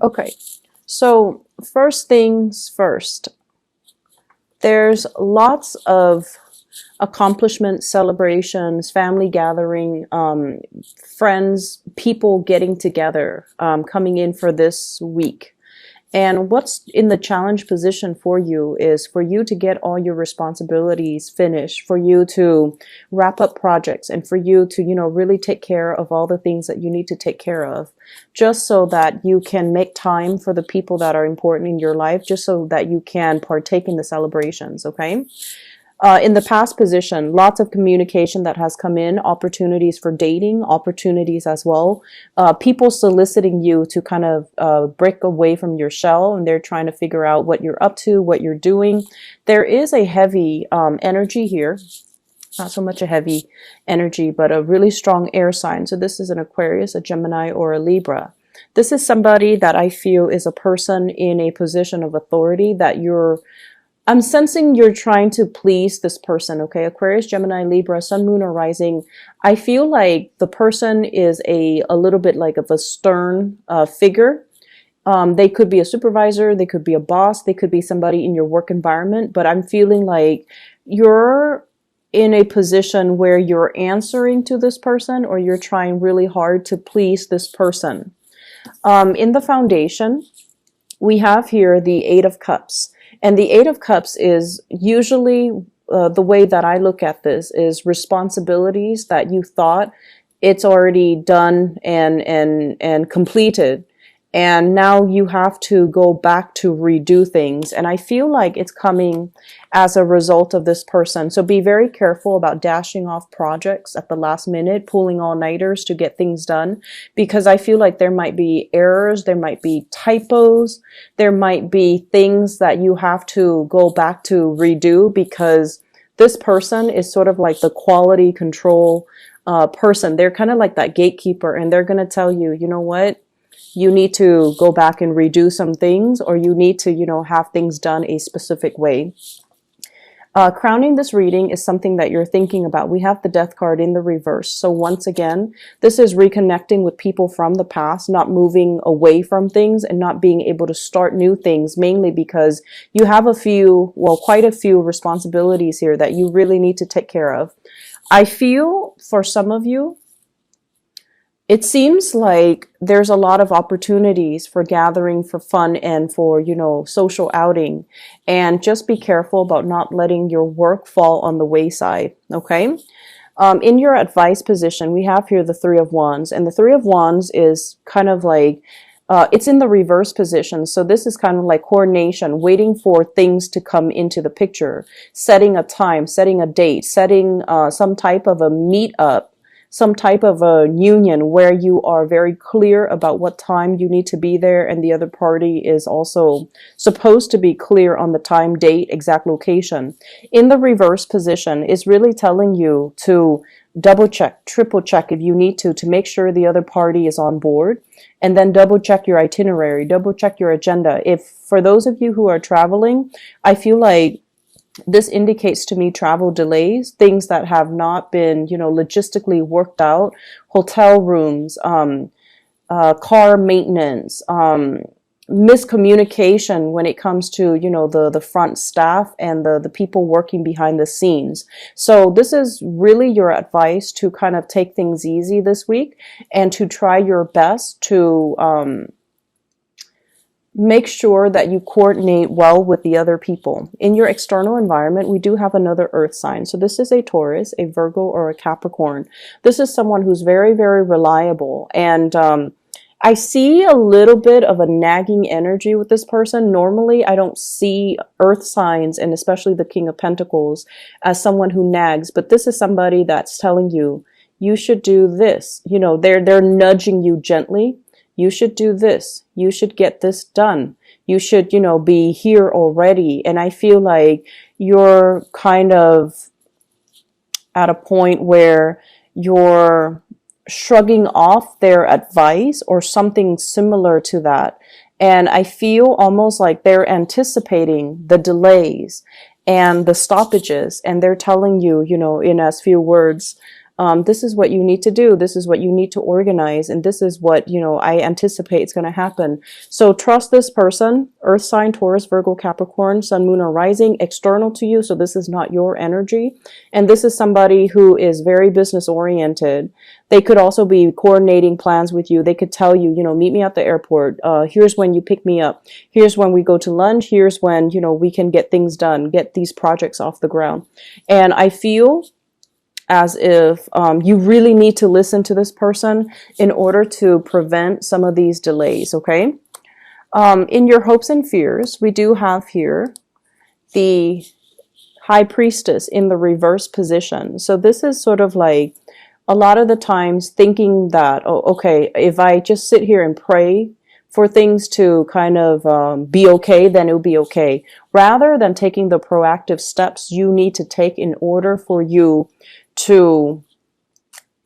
Okay, so first things first, there's lots of accomplishments, celebrations, family gathering, friends, people getting together, coming in for this week. And what's in the challenge position for you is for you to get all your responsibilities finished, for you to wrap up projects, and for you to, really take care of all the things that you need to take care of, just so that you can make time for the people that are important in your life, just so that you can partake in the celebrations, okay? In the past position, lots of communication that has come in, opportunities for dating, opportunities as well. People soliciting you to kind of break away from your shell, and they're trying to figure out what you're up to, what you're doing. There is a heavy energy here. Not so much a heavy energy, but a really strong air sign. So this is an Aquarius, a Gemini, or a Libra. This is somebody that I feel is a person in a position of authority that I'm sensing you're trying to please this person, okay? Aquarius, Gemini, Libra, Sun, Moon, or Rising. I feel like the person is a little bit like of a stern figure. They could be a supervisor, they could be a boss, they could be somebody in your work environment, but I'm feeling like you're in a position where you're answering to this person, or you're trying really hard to please this person. In the foundation, we have here the Eight of Cups. And the Eight of Cups is usually the way that I look at this is responsibilities that you thought it's already done and completed. And now you have to go back to redo things. And I feel like it's coming as a result of this person. So be very careful about dashing off projects at the last minute, pulling all-nighters to get things done, because I feel like there might be errors, there might be typos, there might be things that you have to go back to redo, because this person is sort of like the quality control person. They're kind of like that gatekeeper, and they're going to tell you, you know what? You need to go back and redo some things, or you need to, have things done a specific way. Crowning this reading is something that you're thinking about. We have the Death card in the reverse. So once again, this is reconnecting with people from the past, not moving away from things and not being able to start new things, mainly because you have quite a few responsibilities here that you really need to take care of. I feel for some of you, it seems like there's a lot of opportunities for gathering, for fun, and for, social outing. And just be careful about not letting your work fall on the wayside, okay? In your advice position, we have here the Three of Wands. And the Three of Wands is kind of like, it's in the reverse position. So this is kind of like coordination, waiting for things to come into the picture, setting a time, setting a date, setting some type of a meetup, some type of a union where you are very clear about what time you need to be there, and the other party is also supposed to be clear on the time, date, exact location. In the reverse position is really telling you to double check, triple check if you need to make sure the other party is on board, and then double check your itinerary, double check your agenda. If for those of you who are traveling, I feel like this indicates to me travel delays, things that have not been, logistically worked out, hotel rooms, car maintenance, miscommunication when it comes to, the front staff and the people working behind the scenes. So this is really your advice to kind of take things easy this week and to try your best to, make sure that you coordinate well with the other people. In your external environment, we do have another earth sign. So this is a Taurus, a Virgo, or a Capricorn. This is someone who's very, very reliable. And I see a little bit of a nagging energy with this person. Normally, I don't see earth signs, and especially the King of Pentacles, as someone who nags. But this is somebody that's telling you, you should do this. They're nudging you gently. You should do this. You should get this done. You should, be here already. And I feel like you're kind of at a point where you're shrugging off their advice or something similar to that. And I feel almost like they're anticipating the delays and the stoppages. And they're telling you, in as few words, This is what you need to do. This is what you need to organize. And this is what, I anticipate is going to happen. So trust this person, Earth sign, Taurus, Virgo, Capricorn, Sun, Moon, or Rising, external to you. So this is not your energy. And this is somebody who is very business oriented. They could also be coordinating plans with you. They could tell you, meet me at the airport. Here's when you pick me up. Here's when we go to lunch. Here's when, we can get things done, get these projects off the ground. And I feel as if you really need to listen to this person in order to prevent some of these delays, okay? In your hopes and fears, we do have here the High Priestess in the reverse position. So this is sort of like a lot of the times thinking that, oh, okay, if I just sit here and pray for things to kind of be okay, then it'll be okay. Rather than taking the proactive steps you need to take in order for you to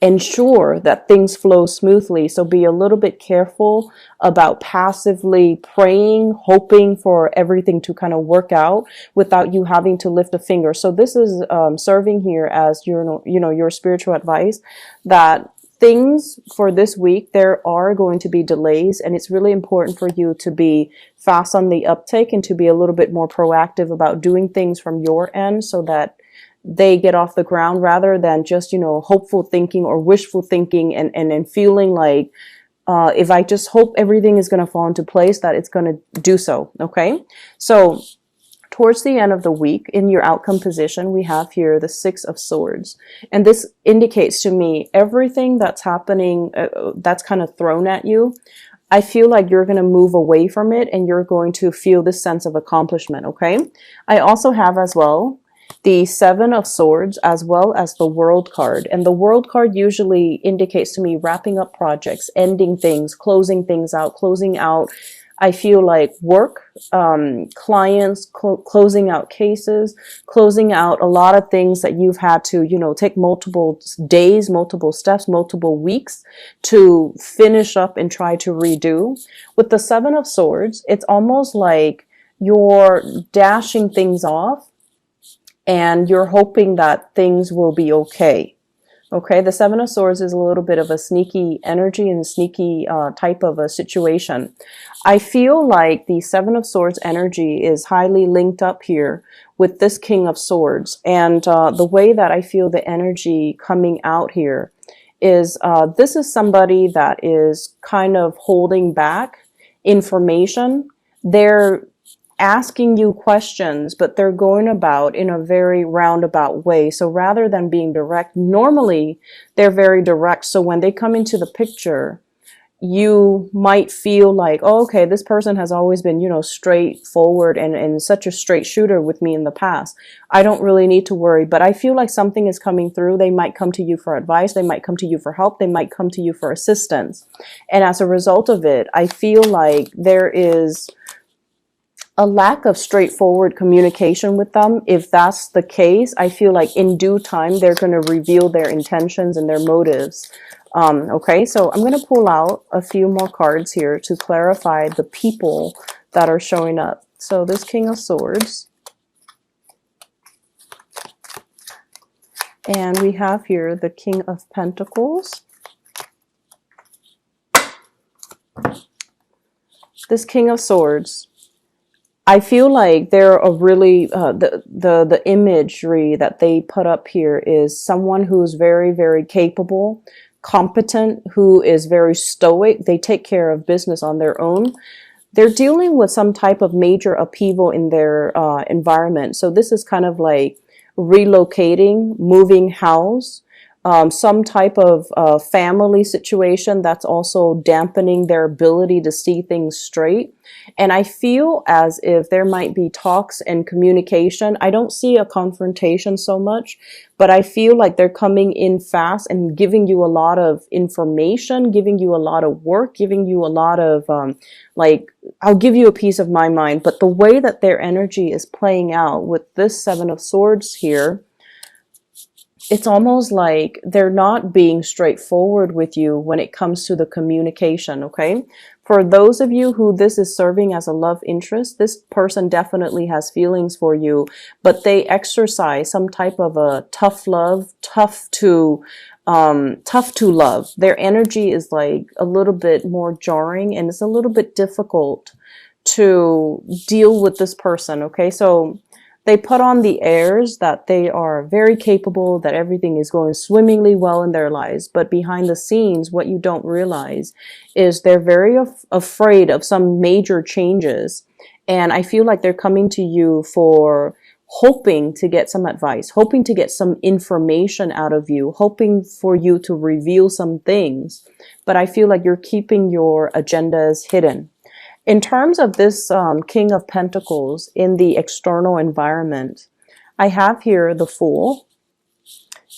ensure that things flow smoothly. So be a little bit careful about passively praying, hoping for everything to kind of work out without you having to lift a finger. So this is serving here as your spiritual advice that things for this week, there are going to be delays, and it's really important for you to be fast on the uptake and to be a little bit more proactive about doing things from your end so that they get off the ground rather than just, hopeful thinking or wishful thinking and feeling like if I just hope everything is going to fall into place, that it's going to do so. Okay. So towards the end of the week in your outcome position, we have here the Six of Swords. And this indicates to me everything that's happening, that's kind of thrown at you. I feel like you're going to move away from it and you're going to feel this sense of accomplishment. Okay. I also have as well the Seven of Swords as well as the World card. And the World card usually indicates to me wrapping up projects, ending things, closing things out, closing out, I feel like work, clients, closing out cases, closing out a lot of things that you've had to, take multiple days, multiple steps, multiple weeks to finish up and try to redo. With the Seven of Swords, it's almost like you're dashing things off and you're hoping that things will be okay. Okay, the Seven of Swords is a little bit of a sneaky energy and a sneaky type of a situation. I feel like the Seven of Swords energy is highly linked up here with this King of Swords. And the way that I feel the energy coming out here is this is somebody that is kind of holding back information. They're asking you questions, but they're going about in a very roundabout way. So rather than being direct, normally they're very direct. So when they come into the picture, you might feel like, oh, okay, this person has always been, straightforward and such a straight shooter with me in the past. I don't really need to worry, but I feel like something is coming through. They might come to you for advice. They might come to you for help. They might come to you for assistance. And as a result of it, I feel like there is a lack of straightforward communication with them. If that's the case, I feel like in due time, they're going to reveal their intentions and their motives. Okay, so I'm going to pull out a few more cards here to clarify the people that are showing up. So this King of Swords. And we have here the King of Pentacles. This King of Swords. I feel like they're a really, the imagery that they put up here is someone who's very, very capable, competent, who is very stoic. They take care of business on their own. They're dealing with some type of major upheaval in their environment. So this is kind of like relocating, moving house, some type of family situation that's also dampening their ability to see things straight. And I feel as if there might be talks and communication. I don't see a confrontation so much, but I feel like they're coming in fast and giving you a lot of information, giving you a lot of work, giving you a lot of, I'll give you a piece of my mind. But the way that their energy is playing out with this Seven of Swords here, it's almost like they're not being straightforward with you when it comes to the communication, okay? For those of you who this is serving as a love interest, this person definitely has feelings for you, but they exercise some type of a tough love, tough to tough to love. Their energy is like a little bit more jarring, and it's a little bit difficult to deal with this person. Okay, so they put on the airs that they are very capable, that everything is going swimmingly well in their lives. But behind the scenes, what you don't realize is they're very afraid of some major changes. And I feel like they're coming to you for hoping to get some advice, hoping to get some information out of you, hoping for you to reveal some things. But I feel like you're keeping your agendas hidden. In terms of this King of Pentacles in the external environment, I have here the Fool.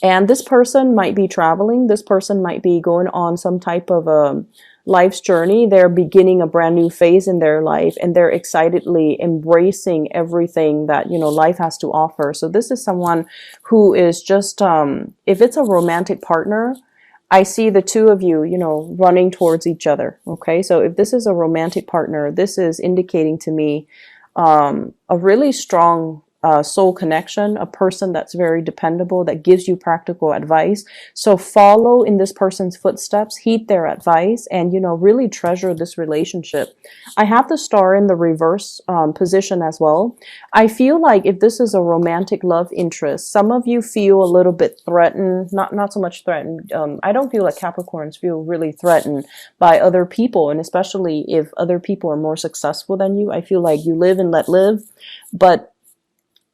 And this person might be traveling. This person might be going on some type of life's journey. They're beginning a brand new phase in their life, and they're excitedly embracing everything that, you know, life has to offer. So this is someone who is just, if it's a romantic partner, I see the two of you, you know, running towards each other. Okay, so if this is a romantic partner, this is indicating to me a really strong soul connection, a person that's very dependable, that gives you practical advice. So follow in this person's footsteps, heed their advice, and, you know, really treasure this relationship. I have the Star in the reverse position as well. I feel like if this is a romantic love interest, some of you feel a little bit threatened, not so much threatened. I don't feel like Capricorns feel really threatened by other people, and especially if other people are more successful than you. I feel like you live and let live, but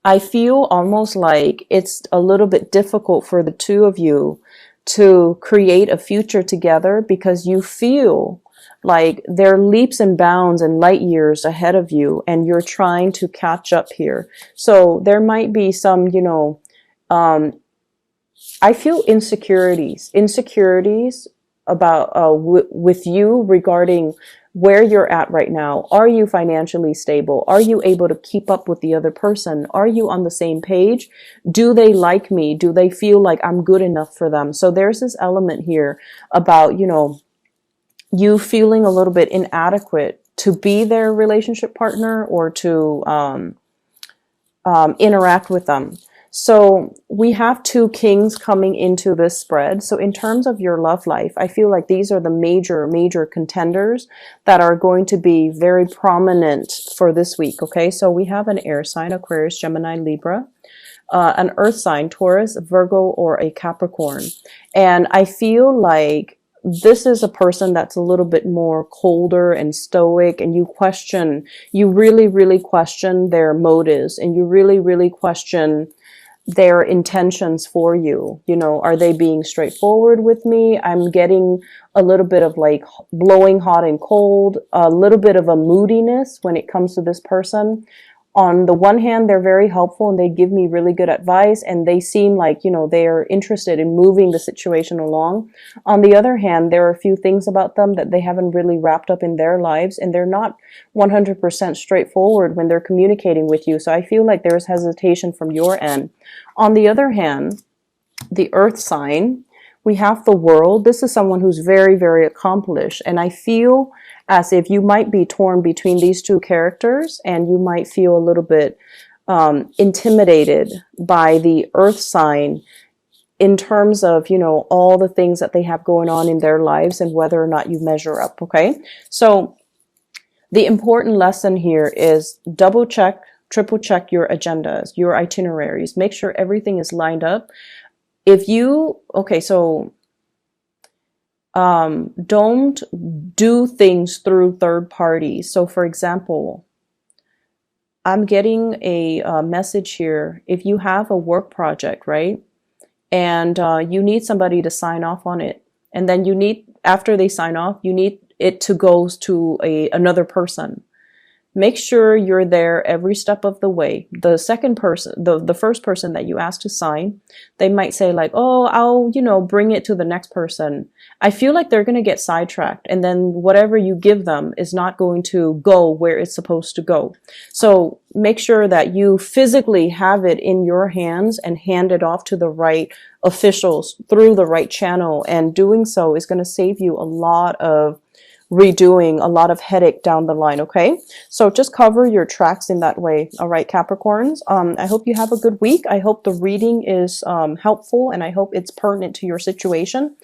I feel almost like it's a little bit difficult for the two of you to create a future together, because you feel like they're leaps and bounds and light years ahead of you, and you're trying to catch up here. So there might be some, you know, I feel insecurities about with you regarding where you're at right now. Are you financially stable? Are you able to keep up with the other person? Are you on the same page? Do they like me? Do they feel like I'm good enough for them? So there's this element here about, you know, you feeling a little bit inadequate to be their relationship partner or to interact with them. So we have two kings coming into this spread. So in terms of your love life, I feel like these are the major contenders that are going to be very prominent for this week. Okay, so we have an air sign, Aquarius, Gemini, Libra, an earth sign, Taurus, Virgo, or a Capricorn. And I feel like this is a person that's a little bit more colder and stoic, and you really question their motives, and you really question their intentions for you. You know, are they being straightforward with me? I'm getting a little bit of like blowing hot and cold, a little bit of a moodiness when it comes to this person. On the one hand, they're very helpful and they give me really good advice, and they seem like, you know, they're interested in moving the situation along. On the other hand, there are a few things about them that they haven't really wrapped up in their lives, and they're not 100% straightforward when they're communicating with you. So I feel like there's hesitation from your end. On the other hand, the earth sign, we have the World. This is someone who's very accomplished, and I feel as if you might be torn between these two characters, and you might feel a little bit intimidated by the earth sign in terms of, you know, all the things that they have going on in their lives and whether or not you measure up. Okay, so the important lesson here is double check, triple check your agendas, your itineraries. Make sure everything is lined up. If you, okay, so don't do things through third parties. So for example, I'm getting a message here. If you have a work project, right, and you need somebody to sign off on it, and then you need, after they sign off, you need it to go to another person. Make sure you're there every step of the way. The second person, the first person that you ask to sign, they might say like, oh, I'll, you know, bring it to the next person. I feel like they're going to get sidetracked, and then whatever you give them is not going to go where it's supposed to go. So make sure that you physically have it in your hands and hand it off to the right officials through the right channel. And doing so is going to save you a lot of redoing, a lot of headache down the line, okay? So just cover your tracks in that way, all right, Capricorns? I hope you have a good week. I hope the reading is helpful, and I hope it's pertinent to your situation.